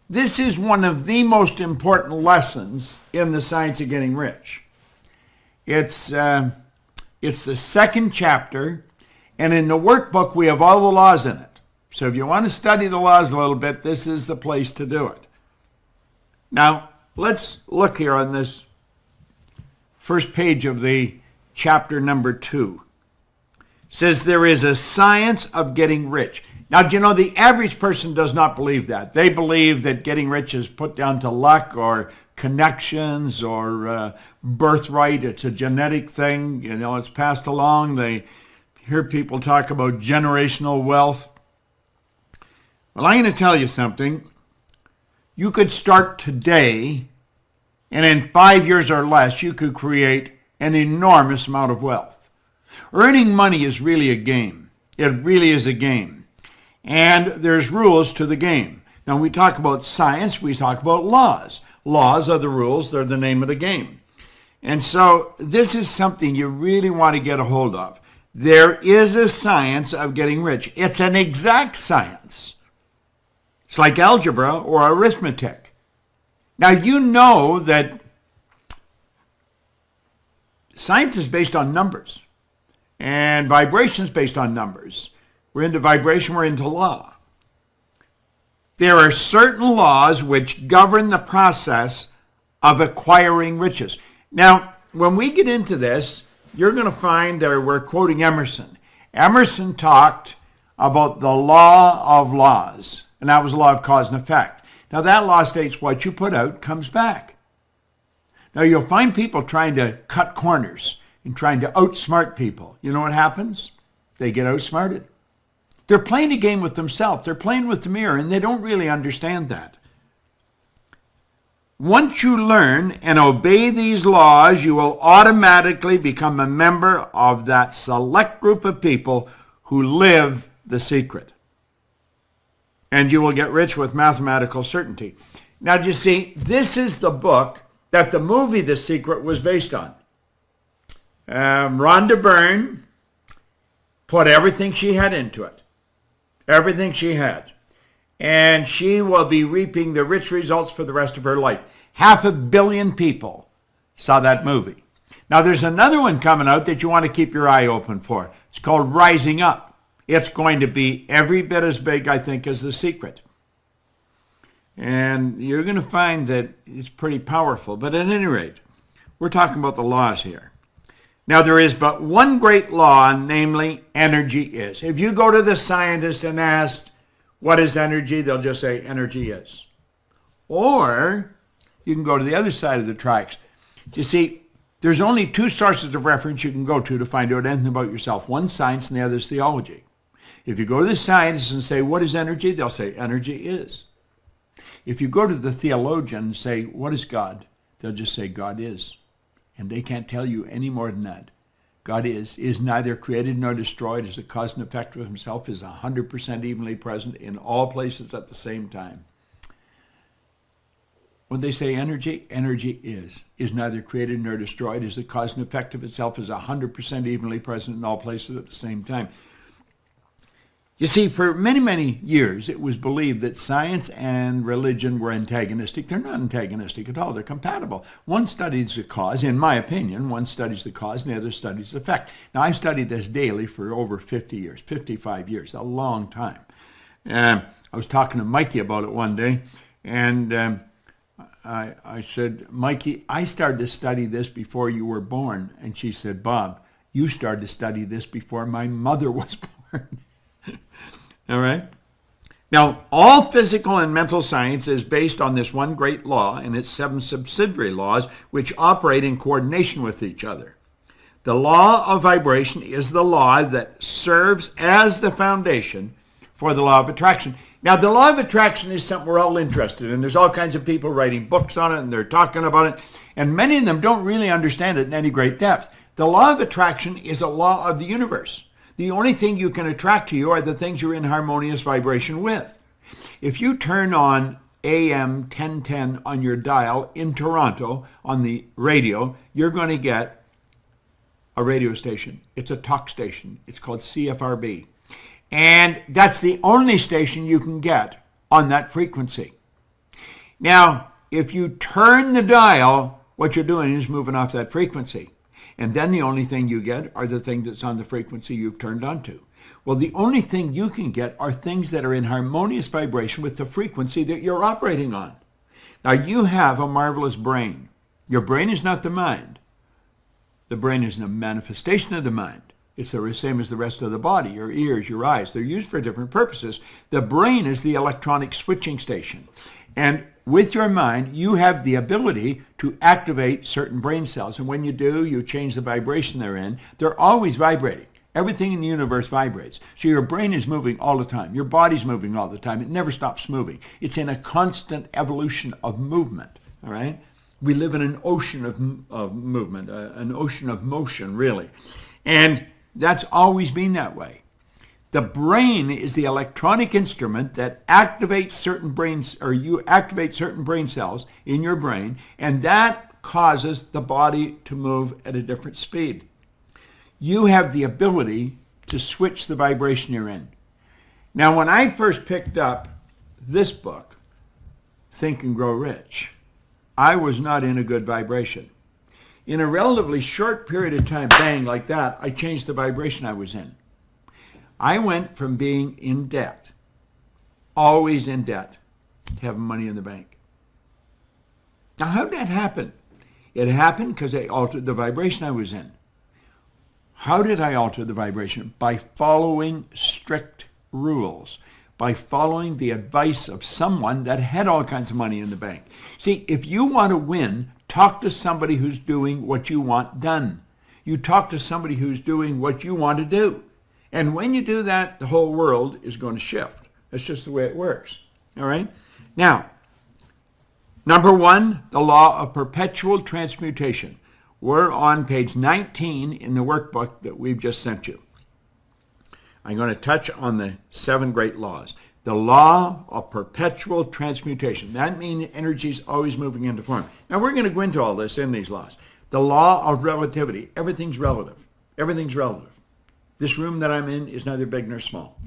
This is one of the most important lessons in the science of getting rich. It's the second chapter, and in the workbook we have all the laws in it. So if you want to study the laws a little bit, this is the place to do it. Now, let's look here on this first page of the chapter number 2. It says there is a science of getting rich. Now, do you know, the average person does not believe that. They believe that getting rich is put down to luck or connections or birthright. It's a genetic thing. You know, it's passed along. They hear people talk about generational wealth. Well, I'm going to tell you something. You could start today, and in 5 years or less, you could create an enormous amount of wealth. Earning money is really a game. It really is a game. And there's rules to the game. Now, when we talk about science, we talk about laws. Laws are the rules. They're the name of the game. And so this is something you really want to get a hold of. There is a science of getting rich. It's an exact science. It's like algebra or arithmetic. Now, you know that science is based on numbers, and vibration is based on numbers. We're into vibration, we're into law. There are certain laws which govern the process of acquiring riches. Now, when we get into this, you're going to find that we're quoting Emerson. Emerson talked about the law of laws, and that was the law of cause and effect. Now, that law states what you put out comes back. Now, you'll find people trying to cut corners and trying to outsmart people. You know what happens? They get outsmarted. They're playing a game with themselves. They're playing with the mirror, and they don't really understand that. Once you learn and obey these laws, you will automatically become a member of that select group of people who live the secret. And you will get rich with mathematical certainty. Now, do you see, this is the book that the movie The Secret was based on. Rhonda Byrne put everything she had into it. Everything she had. And she will be reaping the rich results for the rest of her life. 500 million people saw that movie. Now, there's another one coming out that you want to keep your eye open for. It's called Rising Up. It's going to be every bit as big, I think, as The Secret. And you're going to find that it's pretty powerful. But at any rate, we're talking about the laws here. Now, there is but one great law, namely energy is. If you go to the scientist and ask, what is energy? They'll just say, energy is. Or you can go to the other side of the tracks. You see, there's only two sources of reference you can go to find out anything about yourself. One's science and the other is theology. If you go to the scientist and say, what is energy? They'll say, energy is. If you go to the theologian and say, what is God? They'll just say, God is. And they can't tell you any more than that. God is neither created nor destroyed, is the cause and effect of himself, is 100% evenly present in all places at the same time. When they say energy, energy is neither created nor destroyed, is the cause and effect of itself, is 100% evenly present in all places at the same time. You see, for many, many years, it was believed that science and religion were antagonistic. They're not antagonistic at all. They're compatible. One studies the cause, in my opinion, one studies the cause and the other studies the effect. Now, I've studied this daily for over 50 years, 55 years, a long time. I was talking to Mikey about it one day, and I said, Mikey, I started to study this before you were born. And she said, Bob, you started to study this before my mother was born. All right? Now, all physical and mental science is based on this one great law and its 7 subsidiary laws which operate in coordination with each other. The law of vibration is the law that serves as the foundation for the law of attraction. Now, the law of attraction is something we're all interested in. There's all kinds of people writing books on it, and they're talking about it, and many of them don't really understand it in any great depth. The law of attraction is a law of the universe. The only thing you can attract to you are the things you're in harmonious vibration with. If you turn on AM 1010 on your dial in Toronto on the radio, you're going to get a radio station. It's a talk station. It's called CFRB. And that's the only station you can get on that frequency. Now, if you turn the dial, what you're doing is moving off that frequency. And then the only thing you get are the things that's on the frequency you've turned onto. Well, the only thing you can get are things that are in harmonious vibration with the frequency that you're operating on. Now, you have a marvelous brain. Your brain is not the mind. The brain is a manifestation of the mind. It's the same as the rest of the body, your ears, your eyes. They're used for different purposes. The brain is the electronic switching station. And with your mind, you have the ability to activate certain brain cells. And when you do, you change the vibration they're in. They're always vibrating. Everything in the universe vibrates. So your brain is moving all the time. Your body's moving all the time. It never stops moving. It's in a constant evolution of movement, all right? We live in an ocean of movement, an ocean of motion, really. And that's always been that way. The brain is the electronic instrument that activates certain brains, or you activate certain brain cells in your brain, and that causes the body to move at a different speed. You have the ability to switch the vibration you're in. Now, when I first picked up this book, Think and Grow Rich, I was not in a good vibration. In a relatively short period of time, bang, like that, I changed the vibration I was in. I went from being in debt, always in debt, to having money in the bank. Now, how did that happen? It happened because I altered the vibration I was in. How did I alter the vibration? By following strict rules, by following the advice of someone that had all kinds of money in the bank. See, if you want to win, talk to somebody who's doing what you want done. You talk to somebody who's doing what you want to do. And when you do that, the whole world is going to shift. That's just the way it works. All right? Now, number one, the law of perpetual transmutation. We're on page 19 in the workbook that we've just sent you. I'm going to touch on the 7 great laws. The law of perpetual transmutation. That means energy is always moving into form. Now, we're going to go into all this in these laws. The law of relativity. Everything's relative. Everything's relative. This room that I'm in is neither big nor small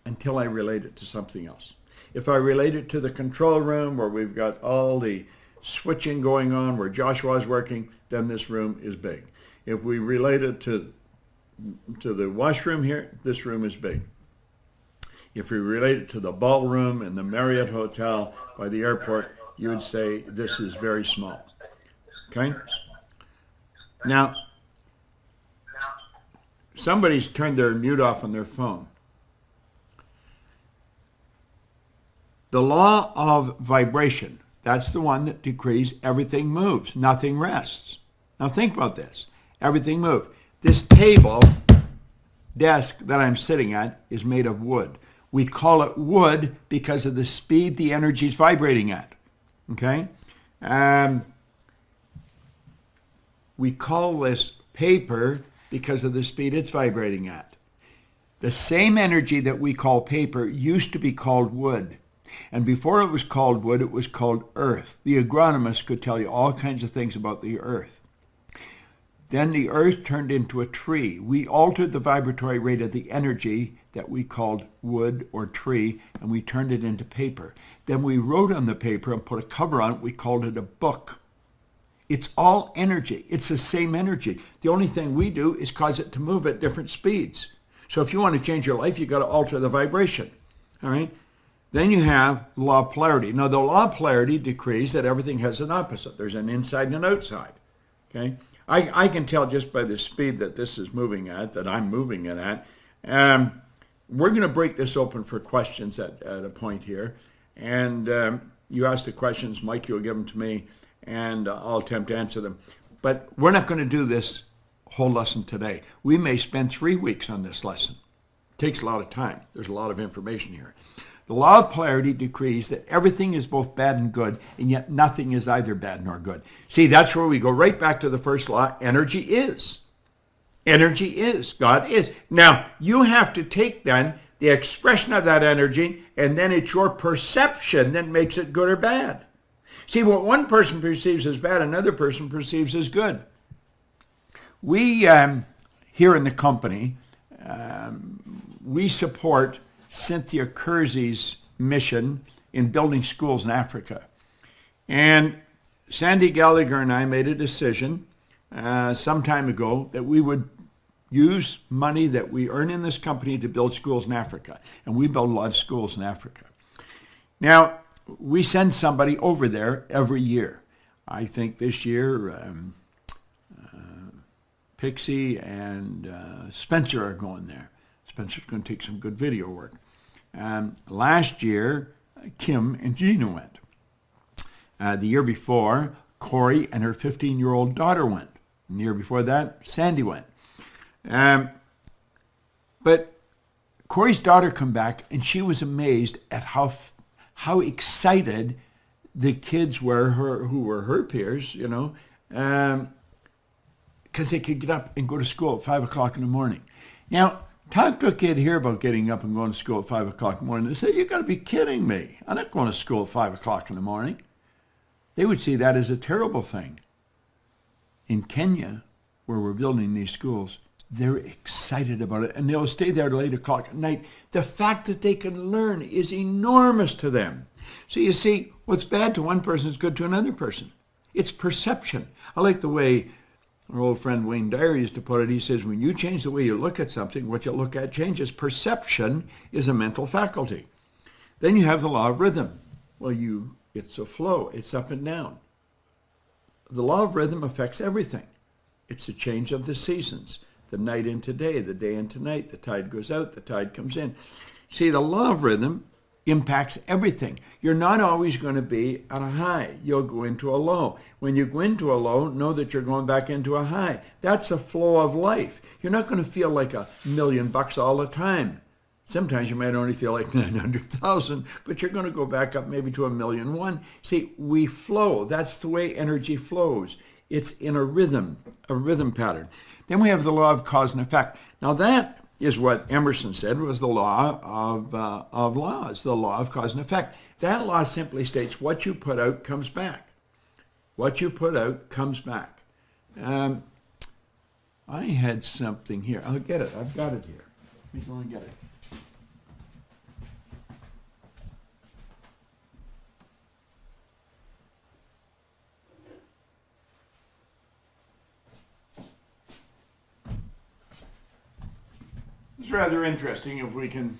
until I relate it to something else. If I relate it to the control room where we've got all the switching going on where Joshua's working, then this room is big. If we relate it to the washroom here, this room is big. If we relate it to the ballroom in the Marriott Hotel by the airport, you would say this is very small. Okay? Now, somebody's turned their mute off on their phone. The law of vibration. That's the one that decrees everything moves, nothing rests. Now think about this. Everything moves. This desk that I'm sitting at is made of wood. We call it wood because of the speed the energy is vibrating at. Okay? We call this paper because of the speed it's vibrating at. The same energy that we call paper used to be called wood. And before it was called wood, it was called earth. The agronomist could tell you all kinds of things about the earth. Then the earth turned into a tree. We altered the vibratory rate of the energy that we called wood or tree, and we turned it into paper. Then we wrote on the paper and put a cover on it. We called it a book. It's all energy. It's the same energy. The only thing we do is cause it to move at different speeds. So if you want to change your life, you've got to alter the vibration. All right? Then you have the law of polarity. Now, the law of polarity decrees that everything has an opposite. There's an inside and an outside. Okay? I can tell just by the speed that this is moving at, that I'm moving it at. We're going to break this open for questions at a point here. And you ask the questions, Mike, you'll give them to me, and I'll attempt to answer them. But we're not going to do this whole lesson today. We may spend 3 weeks on this lesson. It takes a lot of time. There's a lot of information here. The law of polarity decrees that everything is both bad and good, and yet nothing is either bad nor good. See, that's where we go right back to the first law. Energy is. Energy is. God is. Now, you have to take then the expression of that energy, and then it's your perception that makes it good or bad. See, what one person perceives as bad, another person perceives as good. We, here in the company, we support Cynthia Kersey's mission in building schools in Africa. And Sandy Gallagher and I made a decision some time ago that we would use money that we earn in this company to build schools in Africa. And we build a lot of schools in Africa. Now, we send somebody over there every year. I think this year Pixie and Spencer are going there. Spencer's going to take some good video work. Last year, Kim and Gina went. The year before, Corey and her 15-year-old daughter went. And the year before that, Sandy went. But Corey's daughter come back, and she was amazed at how excited the kids were, who were her peers, you know, because they could get up and go to school at 5 o'clock in the morning. Now, talk to a kid here about getting up and going to school at 5 o'clock in the morning. They say, "You got to be kidding me. I'm not going to school at 5 o'clock in the morning." They would see that as a terrible thing. In Kenya, where we're building these schools, they're excited about it, and they'll stay there till 8 o'clock at night. The fact that they can learn is enormous to them. So you see, what's bad to one person is good to another person. It's perception. I like the way our old friend Wayne Dyer used to put it. He says, when you change the way you look at something, what you look at changes. Perception is a mental faculty. Then you have the law of rhythm. Well, it's a flow. It's up and down. The law of rhythm affects everything. It's a change of the seasons. The night into day, the day into night, the tide goes out, the tide comes in. See, the law of rhythm impacts everything. You're not always going to be at a high. You'll go into a low. When you go into a low, know that you're going back into a high. That's a flow of life. You're not going to feel like $1 million all the time. Sometimes you might only feel like 900,000, but you're going to go back up maybe to 1,000,001. See, we flow. That's the way energy flows. It's in a rhythm pattern. Then we have the law of cause and effect. Now that is what Emerson said was the law of laws, the law of cause and effect. That law simply states what you put out comes back. What you put out comes back. I had something here. I'll get it. I've got it here. Let me go and get it. It's rather interesting if we can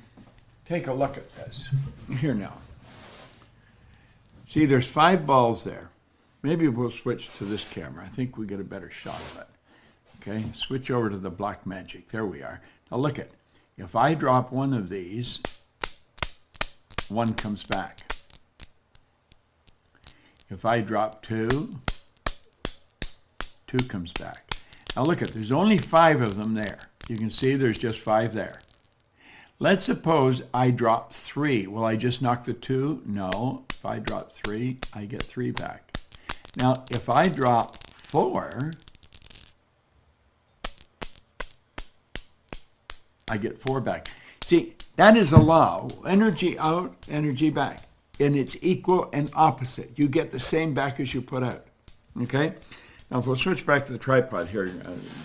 take a look at this. Here now. See, there's 5 balls there. Maybe we'll switch to this camera. I think we get a better shot of it. Okay, switch over to the black magic. There we are. Now look at, if I drop one of these, 1 comes back. If I drop 2, 2 comes back. Now look at, there's only 5 of them there. You can see there's just 5 there. Let's suppose I drop 3. Will I just knock the 2? No. If I drop 3, I get 3 back. Now, if I drop 4, I get 4 back. See, that is a law. Energy out, energy back. And it's equal and opposite. You get the same back as you put out. Okay? Now, if we'll switch back to the tripod here,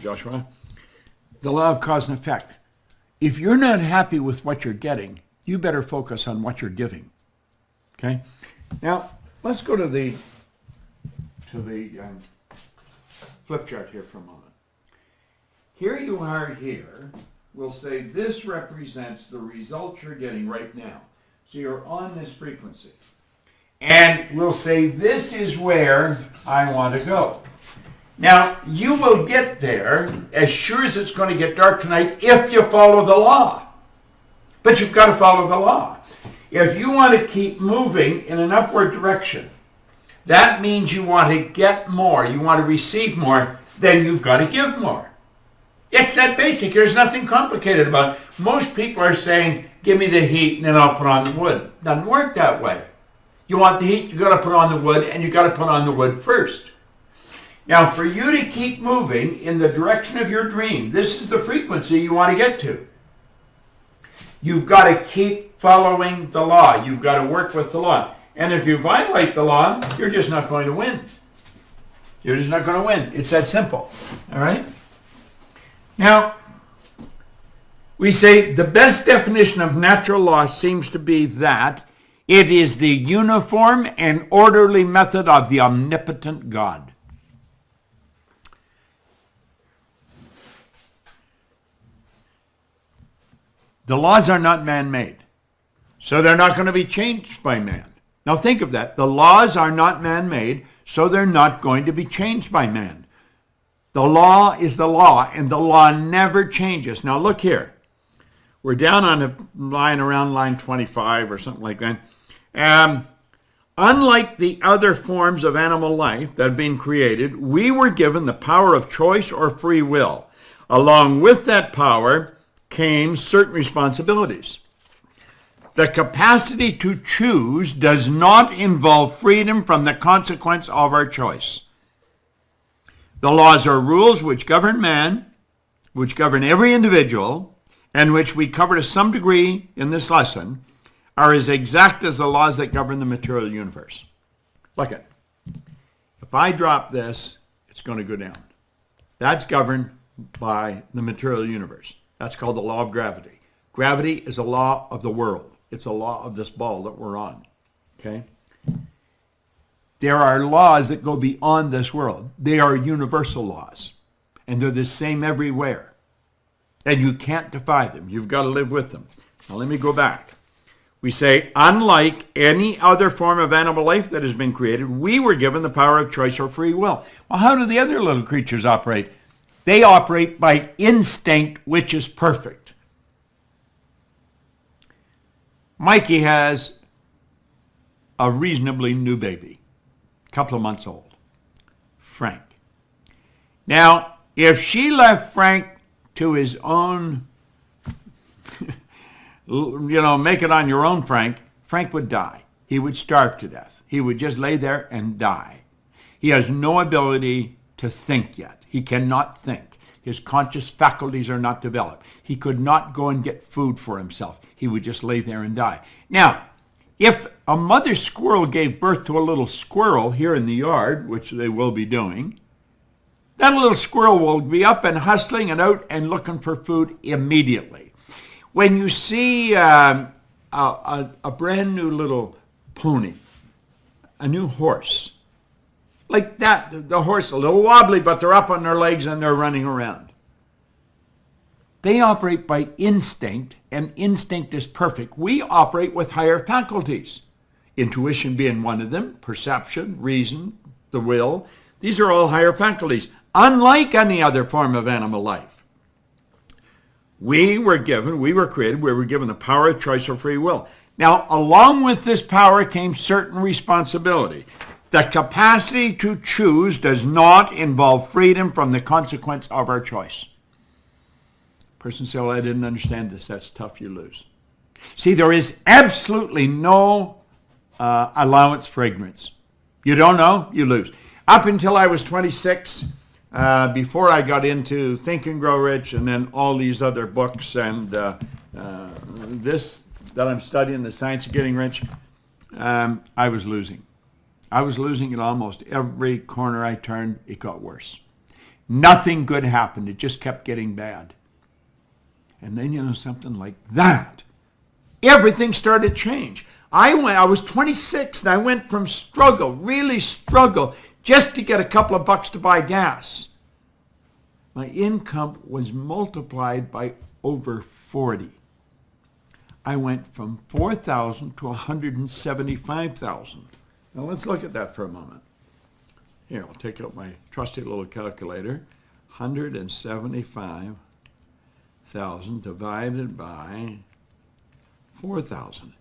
Joshua. The law of cause and effect. If you're not happy with what you're getting, you better focus on what you're giving. Okay? Now, let's go to the flip chart here for a moment. Here you are here. We'll say this represents the results you're getting right now. So you're on this frequency. And we'll say this is where I want to go. Now, you will get there as sure as it's going to get dark tonight if you follow the law. But you've got to follow the law. If you want to keep moving in an upward direction, that means you want to get more, you want to receive more, then you've got to give more. It's that basic. There's nothing complicated about it. Most people are saying, give me the heat and then I'll put on the wood. It doesn't work that way. You want the heat, you've got to put on the wood, and you've got to put on the wood first. Now, for you to keep moving in the direction of your dream, this is the frequency you want to get to. You've got to keep following the law. You've got to work with the law. And if you violate the law, you're just not going to win. You're just not going to win. It's that simple. All right? Now, we say the best definition of natural law seems to be that It is the uniform and orderly method of the omnipotent God. The laws are not man-made, so they're not going to be changed by man. Now think of that. The laws are not man-made, so they're not going to be changed by man. The law is the law, and the law never changes. Now look here. We're down on a line around line 25 or something like that. Unlike the other forms of animal life that have been created, we were given the power of choice or free will. Along with that power came certain responsibilities. The capacity to choose does not involve freedom from the consequence of our choice. The laws are rules which govern man, which govern every individual, and which we cover to some degree in this lesson, are as exact as the laws that govern the material universe. Look at, if I drop this, it's going to go down. That's governed by the material universe. That's called the law of gravity. Gravity is a law of the world. It's a law of this ball that we're on. Okay? There are laws that go beyond this world. They are universal laws, and they're the same everywhere. And you can't defy them. You've got to live with them. Now let me go back. We say, unlike any other form of animal life that has been created, we were given the power of choice or free will. Well, how do the other little creatures operate? They operate by instinct, which is perfect. Mikey has a reasonably new baby, a couple of months old, Frank. Now, if she left Frank to his own, make it on your own, Frank would die. He would starve to death. He would just lay there and die. He has no ability to think yet. He cannot think. His conscious faculties are not developed. He could not go and get food for himself. He would just lay there and die. Now, if a mother squirrel gave birth to a little squirrel here in the yard, which they will be doing, that little squirrel will be up and hustling and out and looking for food immediately. When you see a brand new little pony, a new horse, like that, the horse a little wobbly, but they're up on their legs and they're running around. They operate by instinct, and instinct is perfect. We operate with higher faculties. Intuition being one of them, perception, reason, the will. These are all higher faculties, unlike any other form of animal life. We were given the power of choice or free will. Now, along with this power came certain responsibility. The capacity to choose does not involve freedom from the consequence of our choice. Person says, well, I didn't understand this. That's tough. You lose. See, there is absolutely no allowance for ignorance. You don't know, you lose. Up until I was 26, before I got into Think and Grow Rich and then all these other books and this that I'm studying, The Science of Getting Rich, I was losing. I was losing at almost every corner I turned. It got worse. Nothing good happened. It just kept getting bad. And then, something like that, everything started to change. I was 26 and I went from really struggle, just to get a couple of bucks to buy gas. My income was multiplied by over 40. I went from 4,000 to 175,000. Now let's look at that for a moment. Here, I'll take out my trusty little calculator. 175,000 divided by 4,000.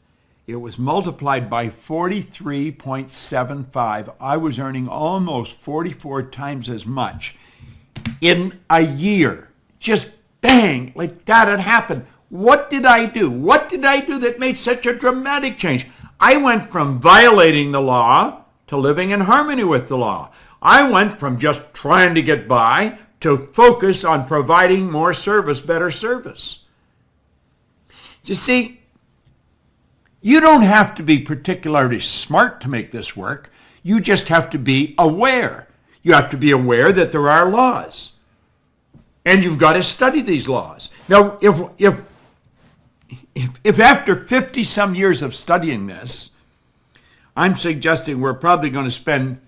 It was multiplied by 43.75. I was earning almost 44 times as much in a year. Just bang, like that had happened. What did I do? What did I do that made such a dramatic change? I went from violating the law to living in harmony with the law. I went from just trying to get by to focus on providing more service, better service. You see, you don't have to be particularly smart to make this work. You just have to be aware. You have to be aware that there are laws. And you've got to study these laws. Now, if after 50 some years of studying this, I'm suggesting we're probably going to spend,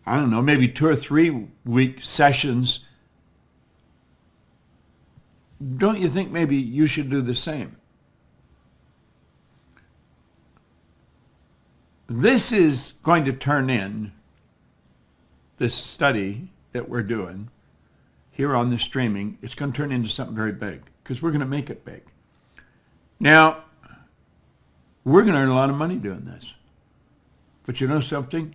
I don't know, maybe 2 or 3 week sessions. Don't you think maybe you should do the same? This is going to turn in, this study that we're doing here on the streaming, it's going to turn into something very big because we're going to make it big. Now, we're going to earn a lot of money doing this. But you know something?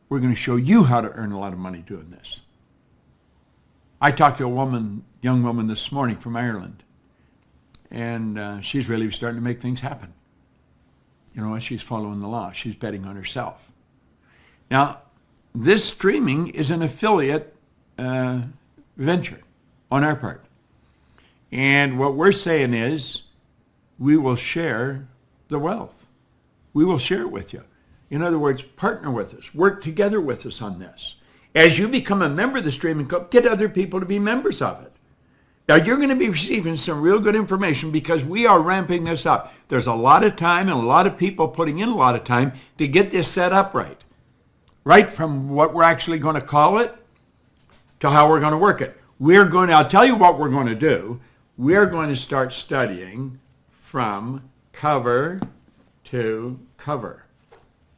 We're going to show you how to earn a lot of money doing this. I talked to a young woman this morning from Ireland, and she's really starting to make things happen. You know what? She's following the law. She's betting on herself. Now, this streaming is an affiliate venture on our part. And what we're saying is we will share the wealth. We will share it with you. In other words, partner with us. Work together with us on this. As you become a member of the streaming club, get other people to be members of it. Now, you're going to be receiving some real good information because we are ramping this up. There's a lot of time and a lot of people putting in a lot of time to get this set up right. Right from what we're actually going to call it to how we're going to work it. I'll tell you what we're going to do. We're going to start studying from cover to cover.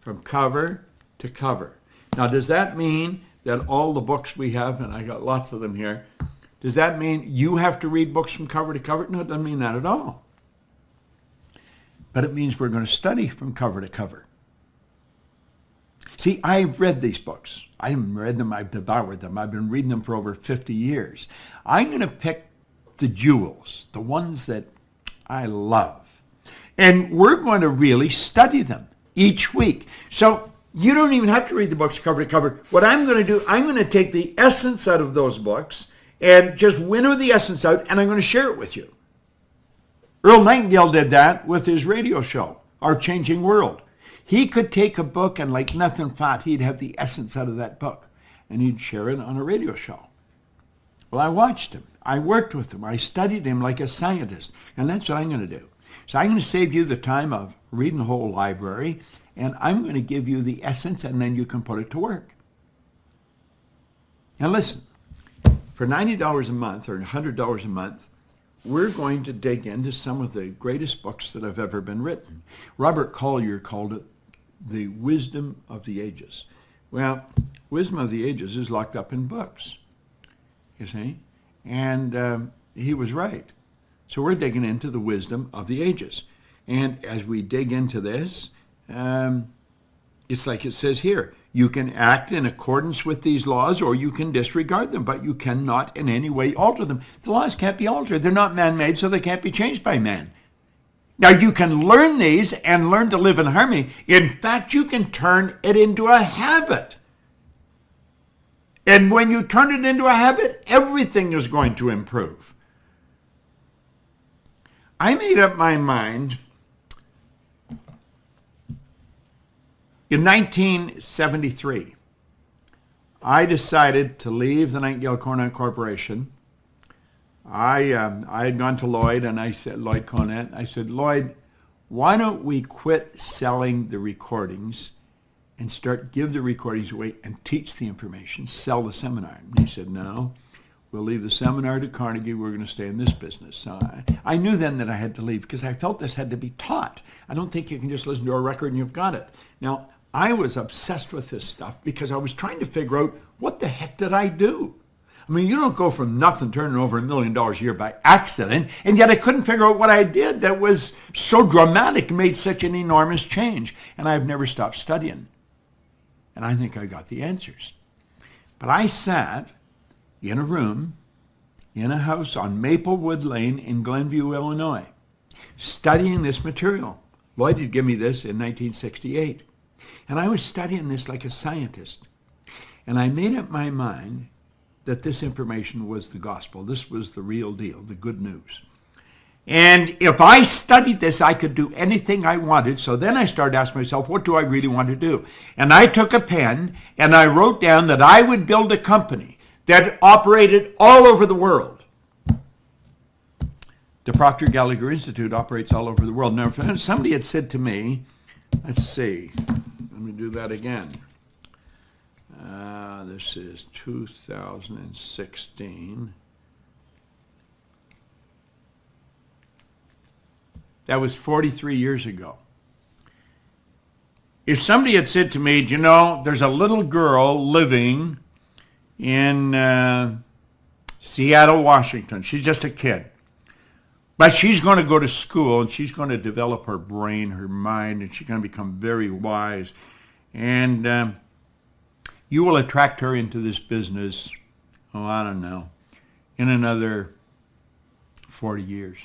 From cover to cover. Now, does that mean that all the books we have, and I got lots of them here, does that mean you have to read books from cover to cover? No, it doesn't mean that at all. But it means we're going to study from cover to cover. See, I've read these books. I haven't read them, I've devoured them. I've been reading them for over 50 years. I'm going to pick the jewels, the ones that I love. And we're going to really study them each week. So you don't even have to read the books cover to cover. What I'm going to do, I'm going to take the essence out of those books and just winnow the essence out, and I'm going to share it with you. Earl Nightingale did that with his radio show, Our Changing World. He could take a book and like nothing fat, he'd have the essence out of that book, and he'd share it on a radio show. Well, I watched him. I worked with him. I studied him like a scientist, and that's what I'm going to do. So I'm going to save you the time of reading the whole library, and I'm going to give you the essence, and then you can put it to work. Now listen, for $90 a month or $100 a month, we're going to dig into some of the greatest books that have ever been written. Robert Collier called it the wisdom of the ages. Well, wisdom of the ages is locked up in books, you see, and he was right. So we're digging into the wisdom of the ages. And as we dig into this, it's like it says here, you can act in accordance with these laws or you can disregard them, but you cannot in any way alter them. The laws can't be altered. They're not man-made, so they can't be changed by man. Now, you can learn these and learn to live in harmony. In fact, you can turn it into a habit. And when you turn it into a habit, everything is going to improve. I made up my mind in 1973. I decided to leave the Nightingale Conant Corporation. I had gone to Lloyd, and I said, Lloyd Conant, I said, Lloyd, why don't we quit selling the recordings and give the recordings away and teach the information, sell the seminar? And he said, no, we'll leave the seminar to Carnegie. We're going to stay in this business. So I knew then that I had to leave because I felt this had to be taught. I don't think you can just listen to a record and you've got it. Now, I was obsessed with this stuff because I was trying to figure out what the heck did I do? I mean, you don't go from nothing turning over $1 million a year by accident, and yet I couldn't figure out what I did that was so dramatic and made such an enormous change. And I've never stopped studying. And I think I got the answers. But I sat in a room, in a house on Maplewood Lane in Glenview, Illinois, studying this material. Lloyd had given me this in 1968. And I was studying this like a scientist. And I made up my mind that this information was the gospel. This was the real deal, the good news. And if I studied this, I could do anything I wanted. So then I started asking myself, what do I really want to do? And I took a pen and I wrote down that I would build a company that operated all over the world. The Proctor Gallagher Institute operates all over the world. Now, if somebody had said to me, let's see, Let me do that again. This is 2016. That was 43 years ago. If somebody had said to me, you know, there's a little girl living in Seattle, Washington. She's just a kid. But she's going to go to school and she's going to develop her brain, her mind, and she's going to become very wise. And you will attract her into this business, oh, I don't know, in another 40 years.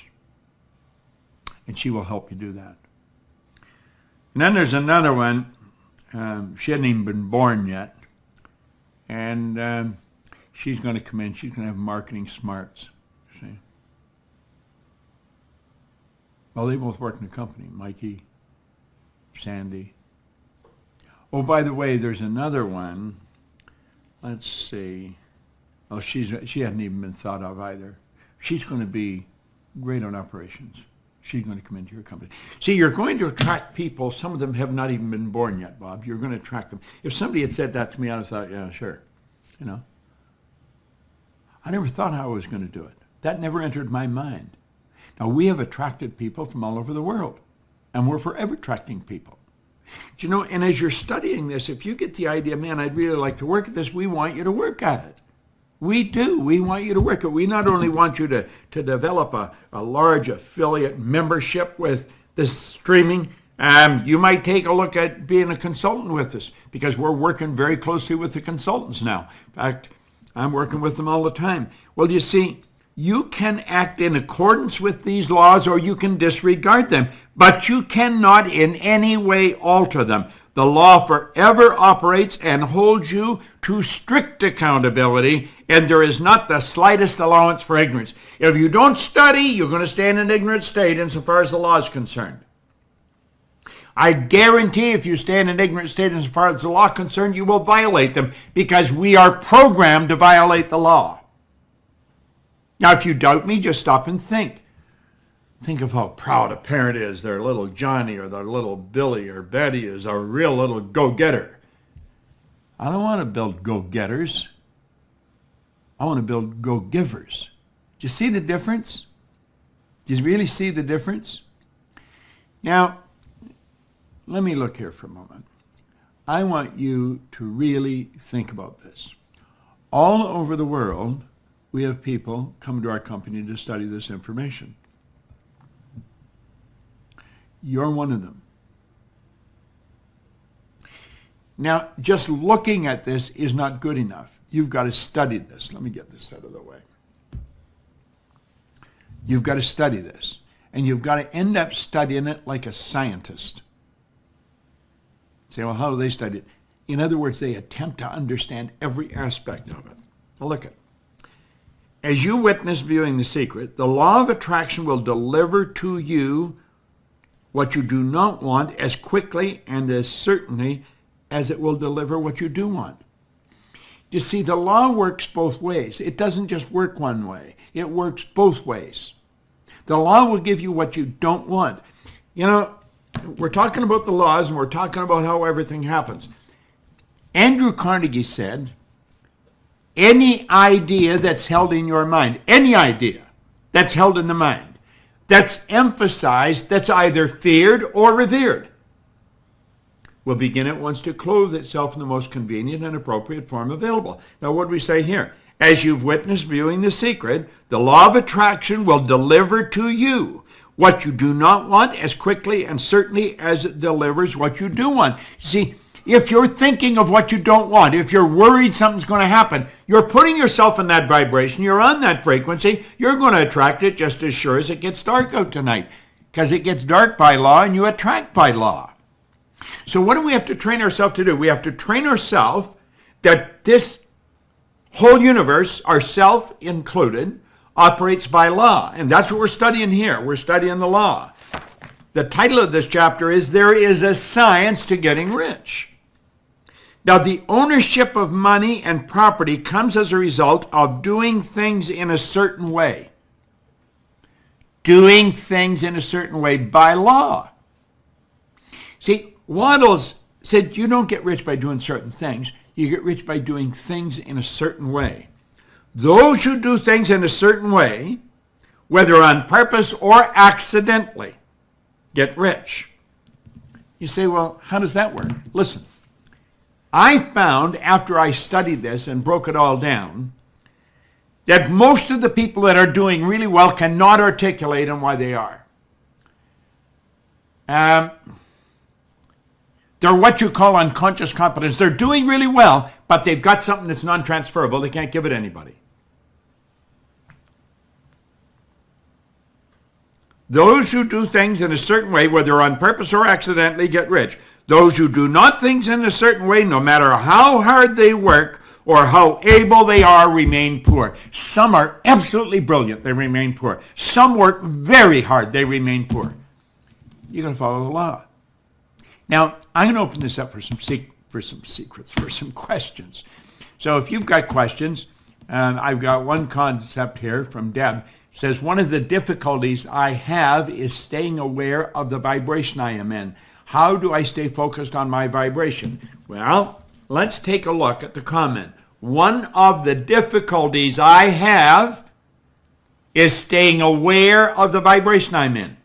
And she will help you do that. And then there's another one. She hadn't even been born yet. And she's going to come in. She's going to have marketing smarts. See? Well, they both work in the company. Mikey, Sandy. Oh, by the way, there's another one. Let's see. Oh, she hadn't even been thought of either. She's going to be great on operations. She's going to come into your company. See, you're going to attract people. Some of them have not even been born yet, Bob. You're going to attract them. If somebody had said that to me, I'd have thought, yeah, sure. You know. I never thought how I was going to do it. That never entered my mind. Now, we have attracted people from all over the world, and we're forever attracting people. Do you know, and as you're studying this, if you get the idea, man, I'd really like to work at this, we want you to work at it. We do. We want you to work it. We not only want you to develop a large affiliate membership with this streaming, you might take a look at being a consultant with us because we're working very closely with the consultants now. In fact, I'm working with them all the time. Well, you see, you can act in accordance with these laws or you can disregard them, but you cannot in any way alter them. The law forever operates and holds you to strict accountability, and there is not the slightest allowance for ignorance. If you don't study, you're going to stay in an ignorant state insofar as the law is concerned. I guarantee if you stay in an ignorant state insofar as the law is concerned, you will violate them because we are programmed to violate the law. Now, if you doubt me, just stop and think. Think of how proud a parent is. Their little Johnny or their little Billy or Betty is a real little go-getter. I don't want to build go-getters. I want to build go-givers. Do you see the difference? Do you really see the difference? Now, let me look here for a moment. I want you to really think about this. All over the world, we have people come to our company to study this information. You're one of them. Now, just looking at this is not good enough. You've got to study this. Let me get this out of the way. You've got to study this. And you've got to end up studying it like a scientist. Say, well, how do they study it? In other words, they attempt to understand every aspect of it. Well, look at it. As you witness viewing The Secret, the law of attraction will deliver to you what you do not want as quickly and as certainly as it will deliver what you do want. You see, the law works both ways. It doesn't just work one way. It works both ways. The law will give you what you don't want. You know, we're talking about the laws and we're talking about how everything happens. Andrew Carnegie said, any idea that's held in your mind, any idea that's held in the mind, that's emphasized, that's either feared or revered, will begin at once to clothe itself in the most convenient and appropriate form available. Now, what do we say here? As you've witnessed viewing The Secret, the law of attraction will deliver to you what you do not want as quickly and certainly as it delivers what you do want. See, if you're thinking of what you don't want, if you're worried something's going to happen, you're putting yourself in that vibration, you're on that frequency, you're going to attract it just as sure as it gets dark out tonight. Because it gets dark by law and you attract by law. So what do we have to train ourselves to do? We have to train ourselves that this whole universe, ourself included, operates by law. And that's what we're studying here. We're studying the law. The title of this chapter is There is a Science to Getting Rich. Now, the ownership of money and property comes as a result of doing things in a certain way. Doing things in a certain way by law. See, Waddell's said you don't get rich by doing certain things. You get rich by doing things in a certain way. Those who do things in a certain way, whether on purpose or accidentally, get rich. You say, well, how does that work? Listen, I found after I studied this and broke it all down that most of the people that are doing really well cannot articulate on why they are. They're what you call unconscious competence. They're doing really well, but they've got something that's non-transferable. They can't give it to anybody. Those who do things in a certain way, whether on purpose or accidentally, get rich. Those who do not things in a certain way, no matter how hard they work or how able they are, remain poor. Some are absolutely brilliant. They remain poor. Some work very hard. They remain poor. You're going to follow the law. Now, I'm going to open this up for some questions. So if you've got questions, I've got one concept here from Deb. It says, one of the difficulties I have is staying aware of the vibration I am in. How do I stay focused on my vibration? Well, let's take a look at the comment. One of the difficulties I have is staying aware of the vibration I'm in.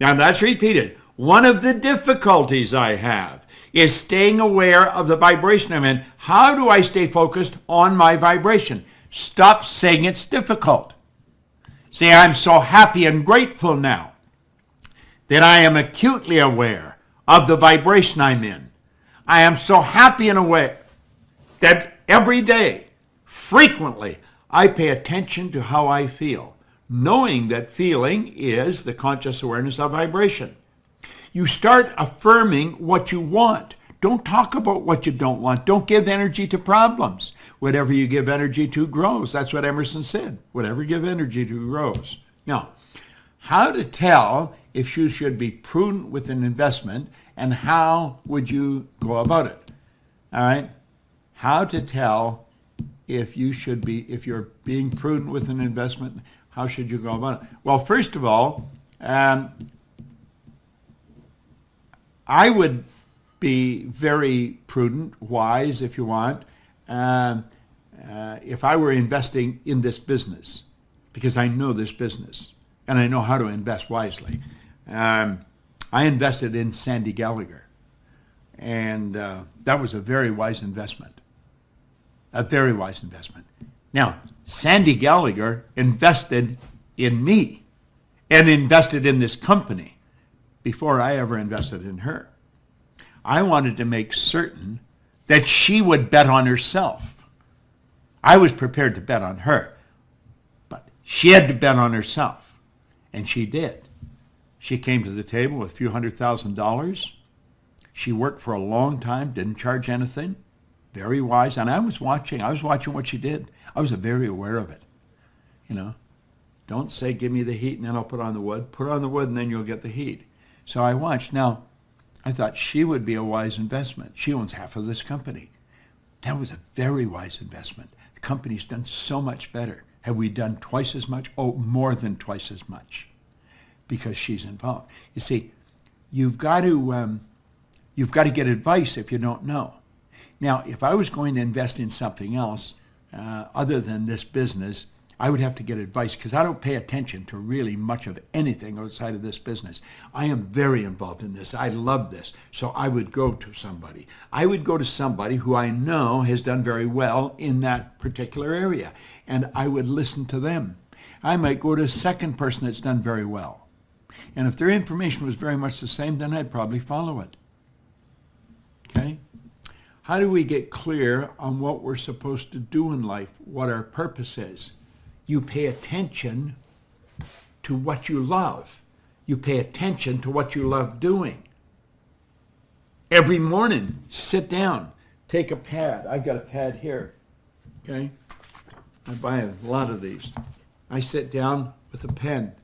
Now that's repeated. One of the difficulties I have is staying aware of the vibration I'm in. How do I stay focused on my vibration? Stop saying it's difficult. Say, I'm so happy and grateful now that I am acutely aware of the vibration I'm in. I am so happy and aware that every day, frequently, I pay attention to how I feel, knowing that feeling is the conscious awareness of vibration. You start affirming what you want. Don't talk about what you don't want. Don't give energy to problems. Whatever you give energy to grows. That's what Emerson said. Whatever you give energy to grows. Now, how to tell if you should be prudent with an investment, and how would you go about it? All right? How to tell if you're being prudent with an investment, how should you go about it? Well, first of all, I would be very prudent, wise if you want, if I were investing in this business, because I know this business and I know how to invest wisely. I invested in Sandy Gallagher, and that was a very wise investment. A very wise investment. Now, Sandy Gallagher invested in me and invested in this company before I ever invested in her. I wanted to make certain that she would bet on herself. I was prepared to bet on her, but she had to bet on herself, and she did. She came to the table with a few $100,000. She worked for a long time, didn't charge anything. Very wise, and I was watching what she did. I was very aware of it. You know, don't say, give me the heat and then I'll put on the wood. Put on the wood and then you'll get the heat. So I watched. Now, I thought she would be a wise investment. She owns half of this company. That was a very wise investment. The company's done so much better. Have we done twice as much? Oh, more than twice as much, because she's involved. You see, you've got to get advice if you don't know. Now, if I was going to invest in something else other than this business, I would have to get advice, because I don't pay attention to really much of anything outside of this business. I am very involved in this. I love this. So I would go to somebody. I would go to somebody who I know has done very well in that particular area, and I would listen to them. I might go to a second person that's done very well. And if their information was very much the same, then I'd probably follow it. Okay? How do we get clear on what we're supposed to do in life, what our purpose is? You pay attention to what you love. You pay attention to what you love doing. Every morning, sit down, take a pad. I've got a pad here, okay? I buy a lot of these. I sit down with a pen.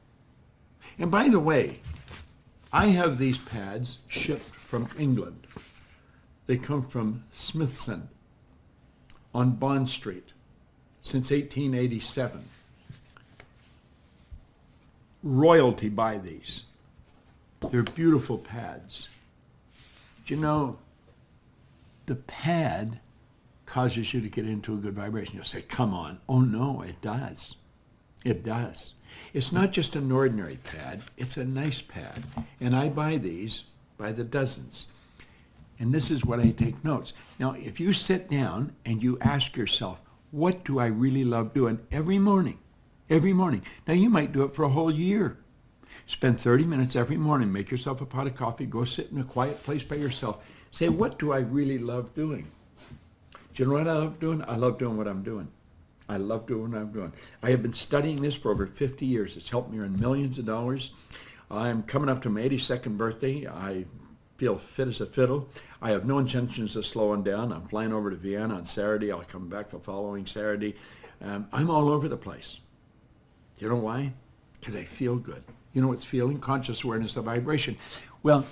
And by the way, I have these pads shipped from England. They come from Smithson on Bond Street since 1887. Royalty buy these. They're beautiful pads. Do you know, the pad causes you to get into a good vibration. You'll say, come on. Oh, no, it does. It does. It's not just an ordinary pad. It's a nice pad. And I buy these by the dozens. And this is what I take notes. Now, if you sit down and you ask yourself, what do I really love doing every morning? Every morning. Now, you might do it for a whole year. Spend 30 minutes every morning. Make yourself a pot of coffee. Go sit in a quiet place by yourself. Say, what do I really love doing? Do you know what I love doing? I love doing what I'm doing. I love doing what I'm doing. I have been studying this for over 50 years. It's helped me earn millions of dollars. I'm coming up to my 82nd birthday. I feel fit as a fiddle. I have no intentions of slowing down. I'm flying over to Vienna on Saturday. I'll come back the following Saturday. I'm all over the place. You know why? Because I feel good. You know what's feeling? Conscious awareness of vibration. Well,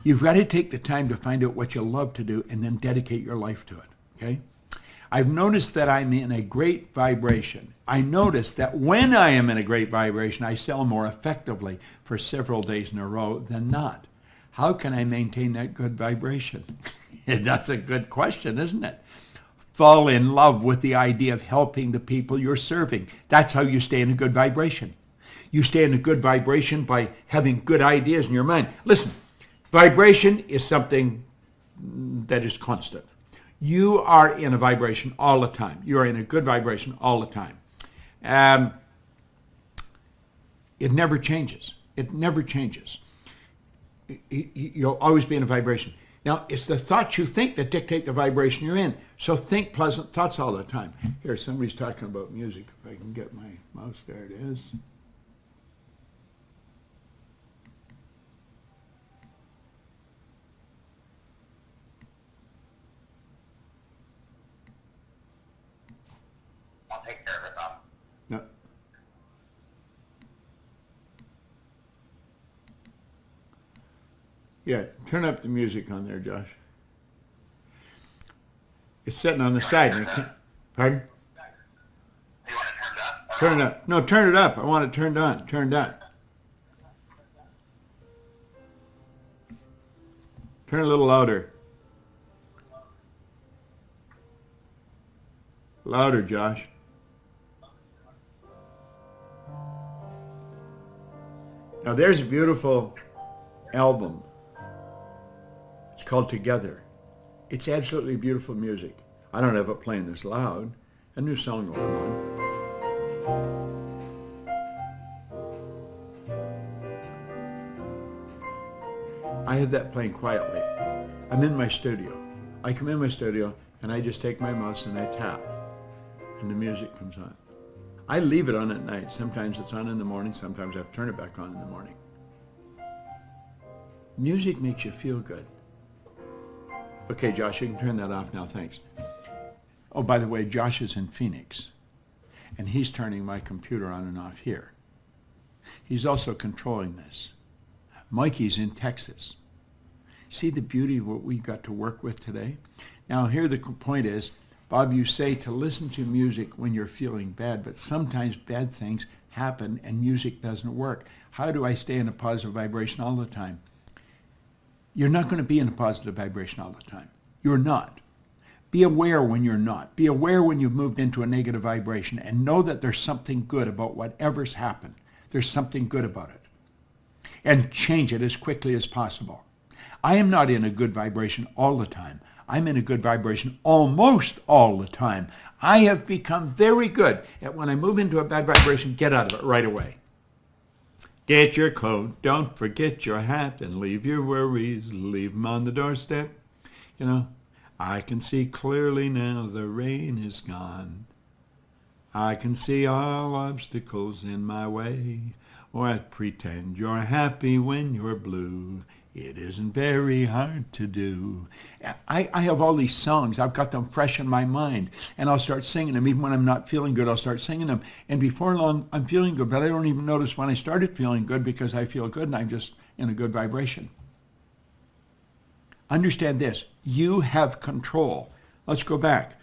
you've got to take the time to find out what you love to do and then dedicate your life to it. Okay? I've noticed that I'm in a great vibration. I notice that when I am in a great vibration, I sell more effectively for several days in a row than not. How can I maintain that good vibration? That's a good question, isn't it? Fall in love with the idea of helping the people you're serving. That's how you stay in a good vibration. You stay in a good vibration by having good ideas in your mind. Listen, vibration is something that is constant. You are in a vibration all the time. You are in a good vibration all the time. It never changes. It never changes. You'll always be in a vibration. Now, it's the thoughts you think that dictate the vibration you're in. So think pleasant thoughts all the time. Here, somebody's talking about music. If I can get my mouse, there it is. Take care of it, Tom. No. Yeah, turn up the music on there, Josh. It's sitting on the side. And it can't, pardon? You want it turned up? Turn it up. No, turn it up. I want it turned on. Turned on. Turn it a little louder. Louder, Josh. Now there's a beautiful album. It's called Together. It's absolutely beautiful music. I don't have it playing this loud. A new song will come on. I have that playing quietly. I'm in my studio. I come in my studio and I just take my mouse and I tap and the music comes on. I leave it on at night. Sometimes it's on in the morning. Sometimes I have to turn it back on in the morning. Music makes you feel good. Okay, Josh, you can turn that off now. Thanks. Oh, by the way, Josh is in Phoenix, and he's turning my computer on and off here. He's also controlling this. Mikey's in Texas. See the beauty of what we got to work with today? Now, here the point is, Bob, you say to listen to music when you're feeling bad, but sometimes bad things happen and music doesn't work. How do I stay in a positive vibration all the time? You're not going to be in a positive vibration all the time. You're not. Be aware when you're not. Be aware when you've moved into a negative vibration and know that there's something good about whatever's happened. There's something good about it. And change it as quickly as possible. I am not in a good vibration all the time. I'm in a good vibration almost all the time. I have become very good at when I move into a bad vibration, get out of it right away. Get your coat, don't forget your hat, and leave your worries, leave them on the doorstep. You know, I can see clearly now the rain is gone. I can see all obstacles in my way. Or pretend you're happy when you're blue. It isn't very hard to do. I have all these songs. I've got them fresh in my mind. And I'll start singing them. Even when I'm not feeling good, I'll start singing them. And before long, I'm feeling good. But I don't even notice when I started feeling good because I feel good and I'm just in a good vibration. Understand this. You have control. Let's go back.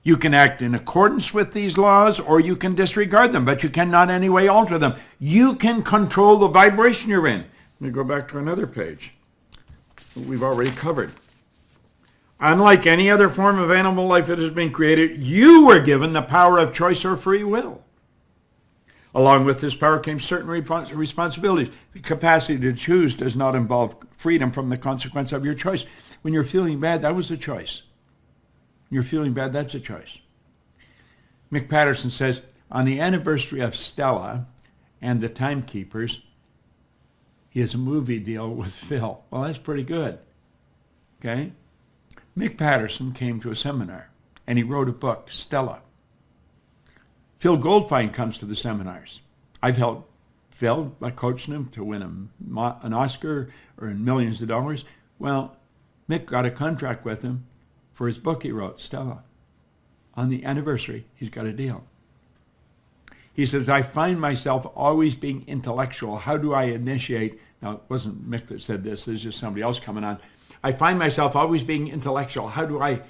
You can act in accordance with these laws or you can disregard them, but you cannot in any way alter them. You can control the vibration you're in. Let me go back to another page we've already covered. Unlike any other form of animal life that has been created, you were given the power of choice or free will. Along with this power came certain responsibilities. The capacity to choose does not involve freedom from the consequence of your choice. When you're feeling bad, that was a choice. You're feeling bad, that's a choice. Mick Patterson says, on the anniversary of Stella and the Timekeepers, he has a movie deal with Phil. Well, that's pretty good. Okay? Mick Patterson came to a seminar, and he wrote a book, Stella. Phil Goldfine comes to the seminars. I've helped Phil by coaching him to win an Oscar or millions of dollars. Well, Mick got a contract with him for his book he wrote, Stella. On the anniversary, he's got a deal. He says, I find myself always being intellectual. How do I initiate? Now, it wasn't Mick that said this. There's just somebody else coming on. I find myself always being intellectual. How do I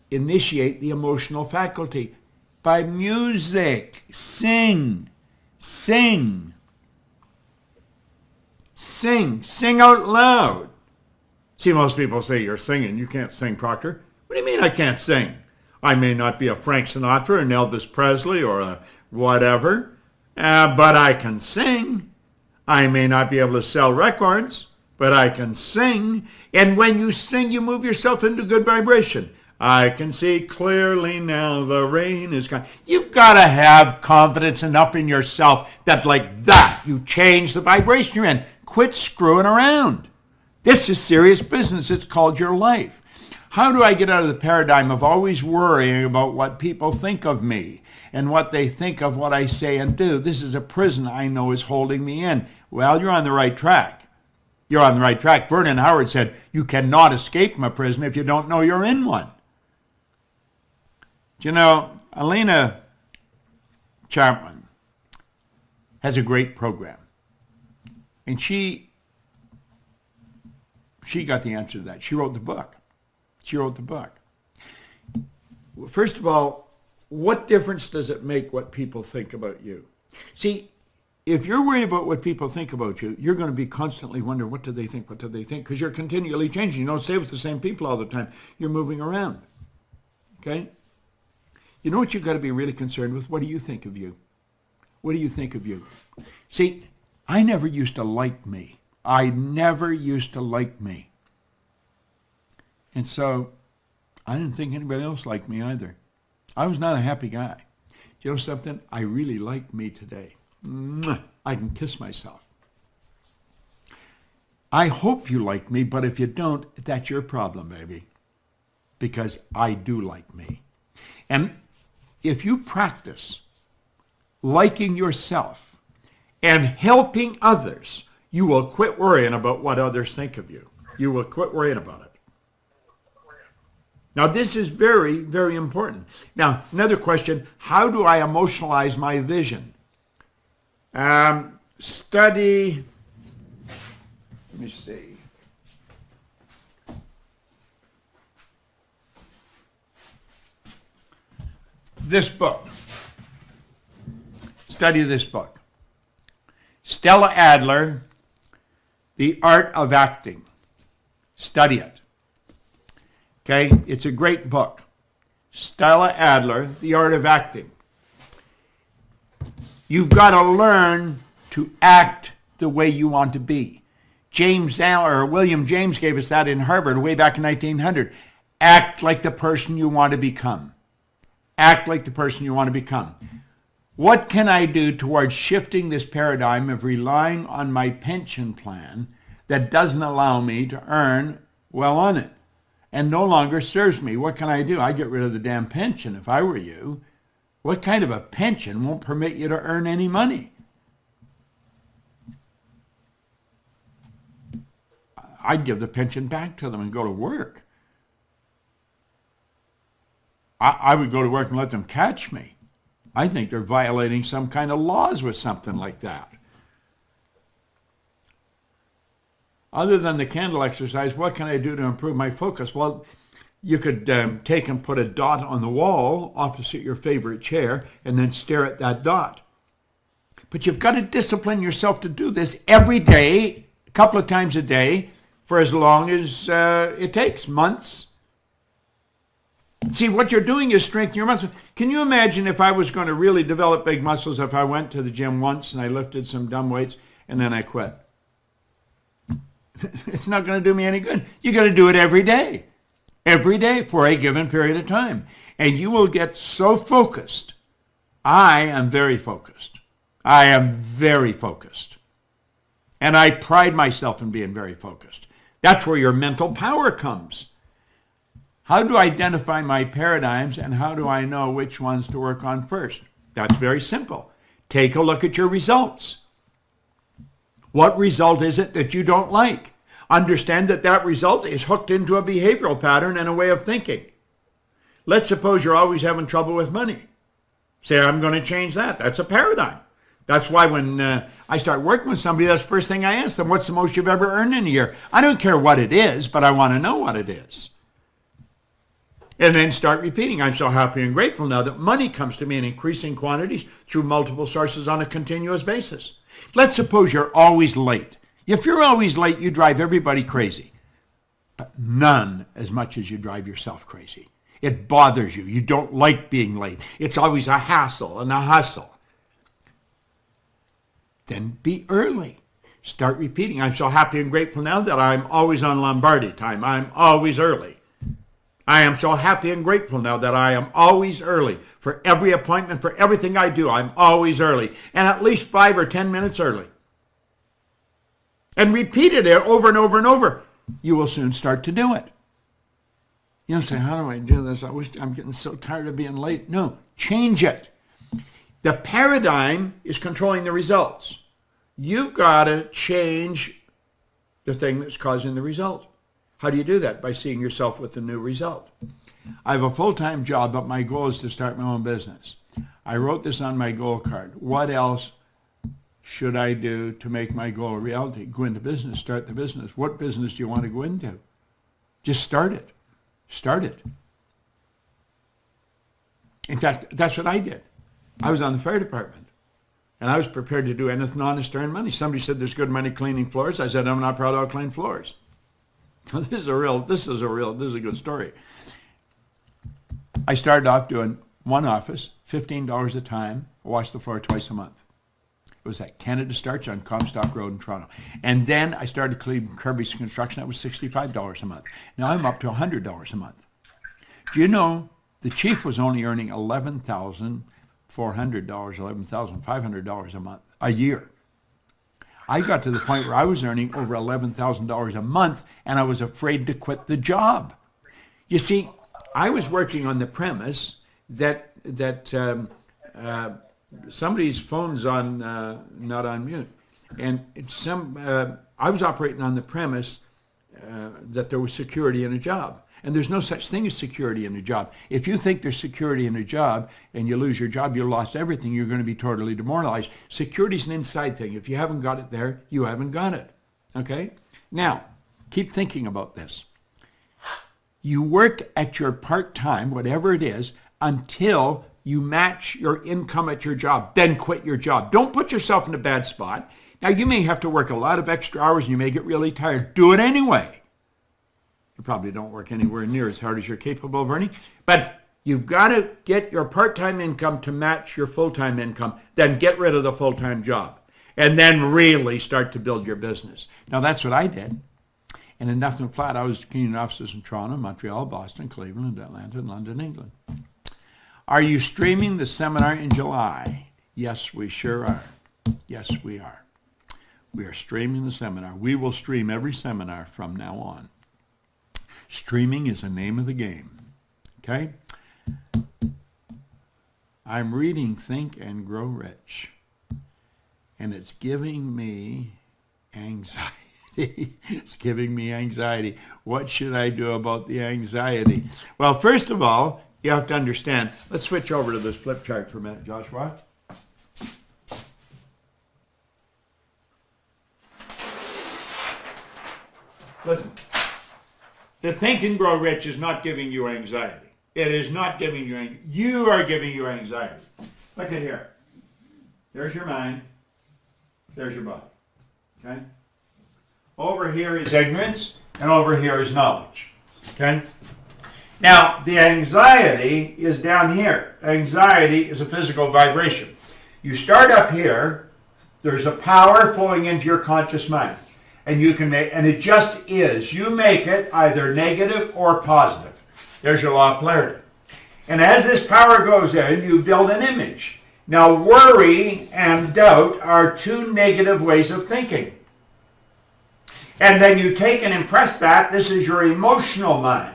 initiate the emotional faculty? By music. Sing. Sing. Sing. Sing out loud. See, most people say, you're singing. You can't sing, Proctor. What do you mean I can't sing? I may not be a Frank Sinatra, an Elvis Presley, or a whatever, but I can sing. I may not be able to sell records, but I can sing. And when you sing, you move yourself into good vibration. I can see clearly now the rain is gone. You've got to have confidence enough in yourself that like that, you change the vibration you're in. Quit screwing around. This is serious business. It's called your life. How do I get out of the paradigm of always worrying about what people think of me and what they think of what I say and do? This is a prison I know is holding me in. Well, you're on the right track. You're on the right track. Vernon Howard said, you cannot escape from a prison if you don't know you're in one. You know, Elena Chapman has a great program. And she got the answer to that. She wrote the book. She wrote the book. First of all, what difference does it make what people think about you? See, if you're worried about what people think about you, you're going to be constantly wondering, what do they think? What do they think? Because you're continually changing. You don't stay with the same people all the time. You're moving around. Okay? You know what you've got to be really concerned with? What do you think of you? What do you think of you? See, I never used to like me. I never used to like me. And so I didn't think anybody else liked me either. I was not a happy guy. You know something? I really like me today. I can kiss myself. I hope you like me, but if you don't, that's your problem, baby. Because I do like me. And if you practice liking yourself and helping others, you will quit worrying about what others think of you. You will quit worrying about it. Now, this is very, very important. Now, another question, how do I emotionalize my vision? Study, let me see. This book. Study this book. Stella Adler, The Art of Acting. Study it. Okay, it's a great book. Stella Adler, The Art of Acting. You've got to learn to act the way you want to be. William James gave us that in Harvard way back in 1900. Act like the person you want to become. Act like the person you want to become. What can I do towards shifting this paradigm of relying on my pension plan that doesn't allow me to earn well on it and no longer serves me? What can I do? I'd get rid of the damn pension if I were you. What kind of a pension won't permit you to earn any money? I'd give the pension back to them and go to work. I would go to work and let them catch me. I think they're violating some kind of laws with something like that. Other than the candle exercise, what can I do to improve my focus? Well, you could take and put a dot on the wall opposite your favorite chair and then stare at that dot. But you've got to discipline yourself to do this every day, a couple of times a day, for as long as it takes, months, See, what you're doing is strengthening your muscles. Can you imagine if I was going to really develop big muscles if I went to the gym once and I lifted some dumb weights and then I quit? It's not going to do me any good. You got to do it every day for a given period of time. And you will get so focused. I am very focused. I am very focused. And I pride myself in being very focused. That's where your mental power comes. How do I identify my paradigms and how do I know which ones to work on first? That's very simple. Take a look at your results. What result is it that you don't like? Understand that that result is hooked into a behavioral pattern and a way of thinking. Let's suppose you're always having trouble with money. Say, I'm going to change that. That's a paradigm. That's why when I start working with somebody, that's the first thing I ask them, what's the most you've ever earned in a year? I don't care what it is, but I want to know what it is. And then start repeating, I'm so happy and grateful now that money comes to me in increasing quantities through multiple sources on a continuous basis. Let's suppose you're always late. If you're always late, you drive everybody crazy, but none as much as you drive yourself crazy. It bothers you. You don't like being late. It's always a hassle and a hustle. Then be early. Start repeating, I'm so happy and grateful now that I'm always on Lombardi time. I'm always early. I am so happy and grateful now that I am always early. For every appointment, for everything I do, I'm always early. And at least 5 or 10 minutes early. And repeat it over and over and over. You will soon start to do it. You don't say, how do I do this? I'm getting so tired of being late. No, change it. The paradigm is controlling the results. You've got to change the thing that's causing the result. How do you do that? By seeing yourself with the new result. I have a full-time job, but my goal is to start my own business. I wrote this on my goal card. What else should I do to make my goal a reality? Go into business, start the business. What business do you want to go into? Just start it. Start it. In fact, that's what I did. I was on the fire department, and I was prepared to do anything honest to earn money. Somebody said there's good money cleaning floors. I said, I'm not proud I'll clean floors. This is a good story. I started off doing one office, $15 a time, wash the floor twice a month. It was at Canada Starch on Comstock Road in Toronto. And then I started cleaning Kirby's Construction. That was $65 a month. Now I'm up to $100 a month. Do you know the chief was only earning $11,400, $11,500 a month, a year. I got to the point where I was earning over $11,000 a month, and I was afraid to quit the job. You see, I was working on the premise that somebody's phone's on, not on mute, and I was operating on the premise that there was security in a job. And there's no such thing as security in a job. If you think there's security in a job and you lose your job, you lost everything, you're going to be totally demoralized. Security is an inside thing. If you haven't got it there, you haven't got it. Okay? Now, keep thinking about this. You work at your part-time, whatever it is, until you match your income at your job. Then quit your job. Don't put yourself in a bad spot. Now, you may have to work a lot of extra hours and you may get really tired. Do it anyway. You probably don't work anywhere near as hard as you're capable of earning, but you've got to get your part-time income to match your full-time income, then get rid of the full-time job, and then really start to build your business. Now, that's what I did. And in Nothing Flat, I was cleaning offices in Toronto, Montreal, Boston, Cleveland, Atlanta, and London, England. Are you streaming the seminar in July? Yes, we sure are. Yes, we are. We are streaming the seminar. We will stream every seminar from now on. Streaming is the name of the game, okay? I'm reading Think and Grow Rich, and it's giving me anxiety. It's giving me anxiety. What should I do about the anxiety? Well, first of all, you have to understand. Let's switch over to this flip chart for a minute, Joshua. Listen. The Think and Grow Rich is not giving you anxiety. It is not giving you anxiety. You are giving you anxiety. Look at here. There's your mind. There's your body. Okay? Over here is ignorance, and over here is knowledge. Okay? Now, the anxiety is down here. Anxiety is a physical vibration. You start up here, there's a power flowing into your conscious mind. And you can make, and it just is. You make it either negative or positive. There's your law of polarity. And as this power goes in, you build an image. Now, worry and doubt are two negative ways of thinking. And then you take and impress that. This is your emotional mind.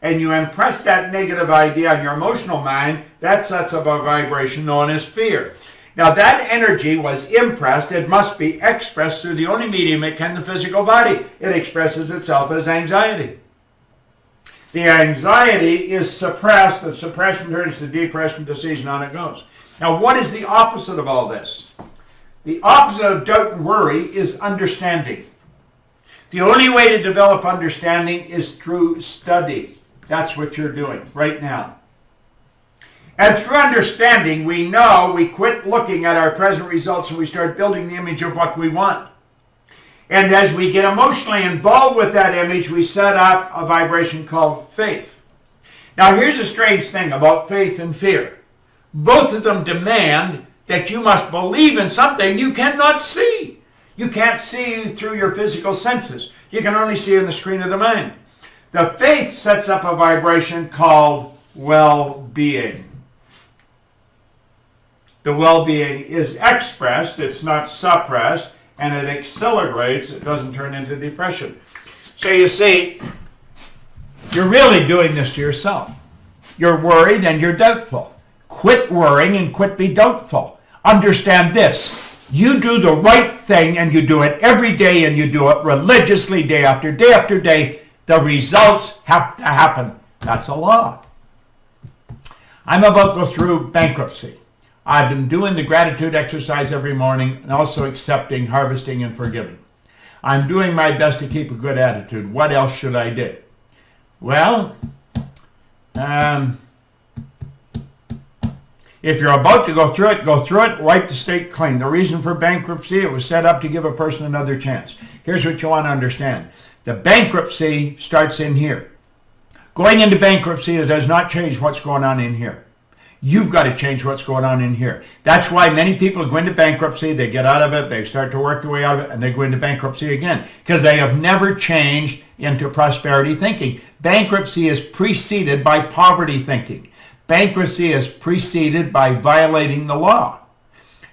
And you impress that negative idea on your emotional mind. That sets up a vibration known as fear. Now, that energy was impressed. It must be expressed through the only medium it can, the physical body. It expresses itself as anxiety. The anxiety is suppressed. The suppression turns to depression, disease, and on it goes. Now, what is the opposite of all this? The opposite of doubt and worry is understanding. The only way to develop understanding is through study. That's what you're doing right now. And through understanding, we know we quit looking at our present results and we start building the image of what we want. And as we get emotionally involved with that image, we set up a vibration called faith. Now, here's a strange thing about faith and fear. Both of them demand that you must believe in something you cannot see. You can't see through your physical senses. You can only see on the screen of the mind. The faith sets up a vibration called well-being. The well-being is expressed, it's not suppressed, and it accelerates, it doesn't turn into depression. So you see, you're really doing this to yourself. You're worried and you're doubtful. Quit worrying and quit be doubtful. Understand this. You do the right thing and you do it every day and you do it religiously day after day after day. The results have to happen. That's a law. I'm about to go through bankruptcy. I've been doing the gratitude exercise every morning and also accepting, harvesting, and forgiving. I'm doing my best to keep a good attitude. What else should I do? Well, if you're about to go through it, wipe the slate clean. The reason for bankruptcy, it was set up to give a person another chance. Here's what you want to understand. The bankruptcy starts in here. Going into bankruptcy does not change what's going on in here. You've got to change what's going on in here. That's why many people go into bankruptcy, they get out of it, they start to work their way out of it, and they go into bankruptcy again because they have never changed into prosperity thinking. Bankruptcy is preceded by poverty thinking. Bankruptcy is preceded by violating the law.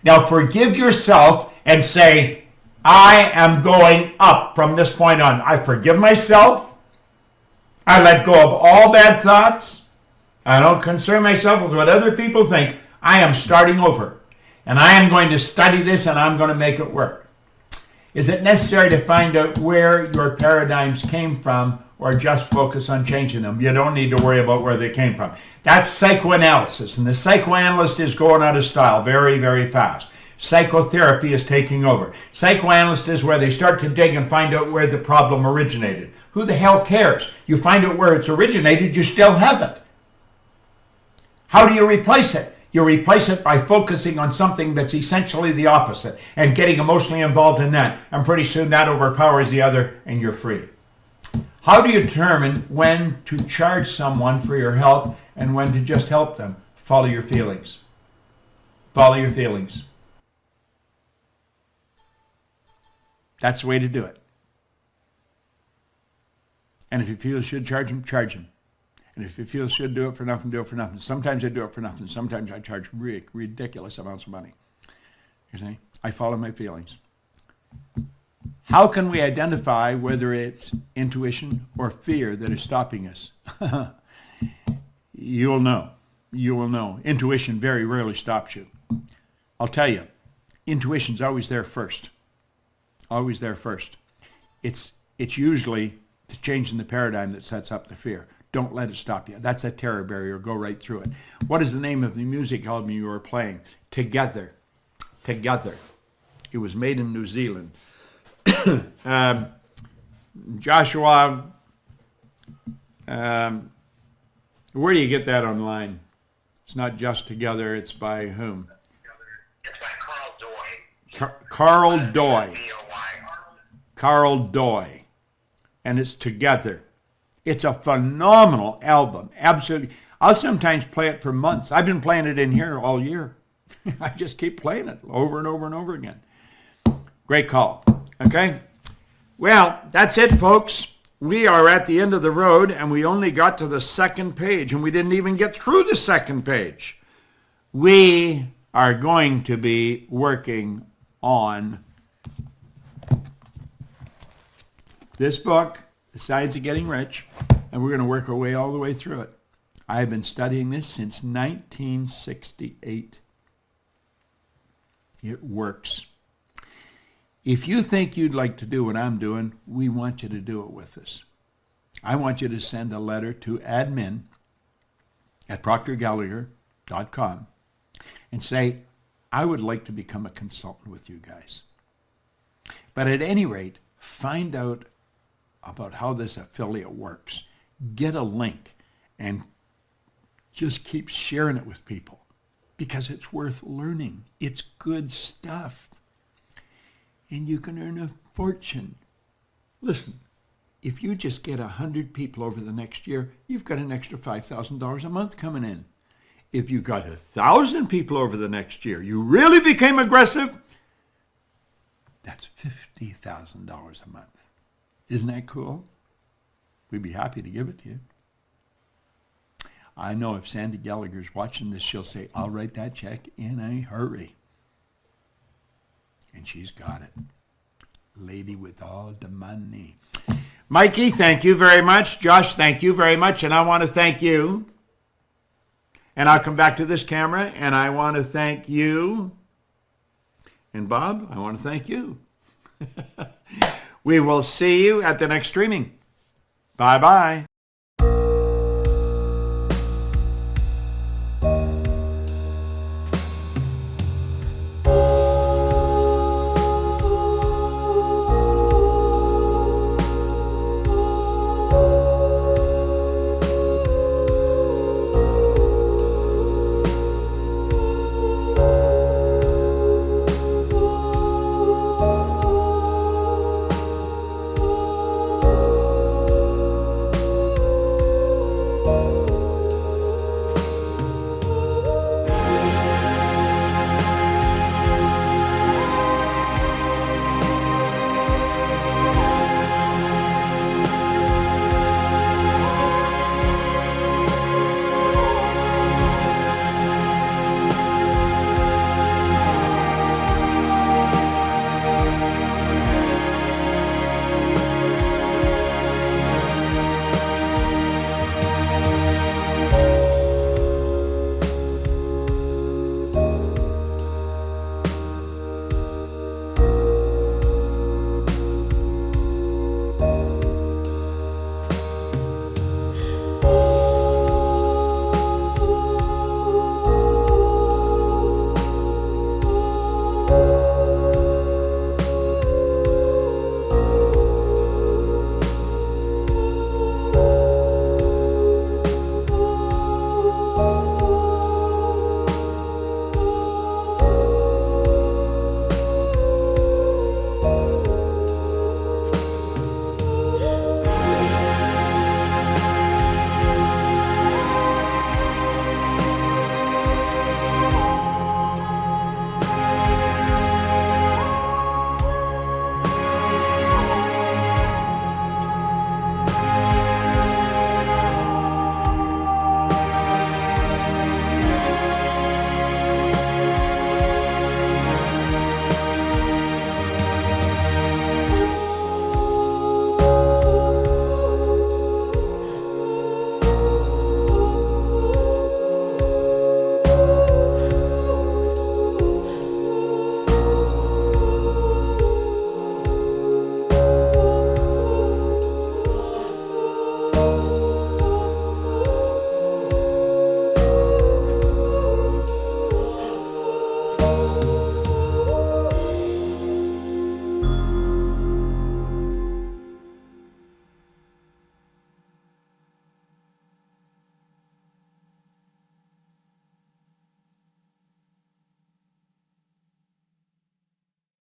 Now forgive yourself and say, I am going up from this point on. I forgive myself. I let go of all bad thoughts. I don't concern myself with what other people think. I am starting over. And I am going to study this and I'm going to make it work. Is it necessary to find out where your paradigms came from or just focus on changing them? You don't need to worry about where they came from. That's psychoanalysis. And the psychoanalyst is going out of style very, very fast. Psychotherapy is taking over. Psychoanalyst is where they start to dig and find out where the problem originated. Who the hell cares? You find out where it's originated, you still have it. How do you replace it? You replace it by focusing on something that's essentially the opposite and getting emotionally involved in that. And pretty soon that overpowers the other and you're free. How do you determine when to charge someone for your help and when to just help them? Follow your feelings. Follow your feelings. That's the way to do it. And if you feel you should charge them, charge them. And if you feel you should do it for nothing, do it for nothing. Sometimes I do it for nothing. Sometimes I charge ridiculous amounts of money. You see? I follow my feelings. How can we identify whether it's intuition or fear that is stopping us? You'll know. You will know. Intuition very rarely stops you. I'll tell you, intuition's always there first. Always there first. It's usually the change in the paradigm that sets up the fear. Don't let it stop you. That's a terror barrier. Go right through it. What is the name of the music album you were playing? Together. Together. It was made in New Zealand. Joshua, where do you get that online? It's not just Together. It's by whom? It's by Carl Doy. Carl Doy. D-O-Y. Carl Doy. And it's Together. It's a phenomenal album. Absolutely. I'll sometimes play it for months. I've been playing it in here all year. I just keep playing it over and over and over again. Great call. Okay? Well, that's it, folks. We are at the end of the road, and we only got to the second page, and we didn't even get through the second page. We are going to be working on this book, The Science of Getting Rich, and we're going to work our way all the way through it. I have been studying this since 1968. It works. If you think you'd like to do what I'm doing, we want you to do it with us. I want you to send a letter to admin@proctorgallagher.com and say, I would like to become a consultant with you guys. But at any rate, find out about how this affiliate works. Get a link and just keep sharing it with people because it's worth learning. It's good stuff. And you can earn a fortune. Listen, if you just get 100 people over the next year, you've got an extra $5,000 a month coming in. If you got 1,000 people over the next year, you really became aggressive, that's $50,000 a month. Isn't that cool? We'd be happy to give it to you. I know if Sandy Gallagher's watching this, she'll say, I'll write that check in a hurry. And she's got it. Lady with all the money. Mikey, thank you very much. Josh, thank you very much. And I want to thank you. And I'll come back to this camera, and I want to thank you. And Bob, I want to thank you. We will see you at the next streaming. Bye-bye. Oh.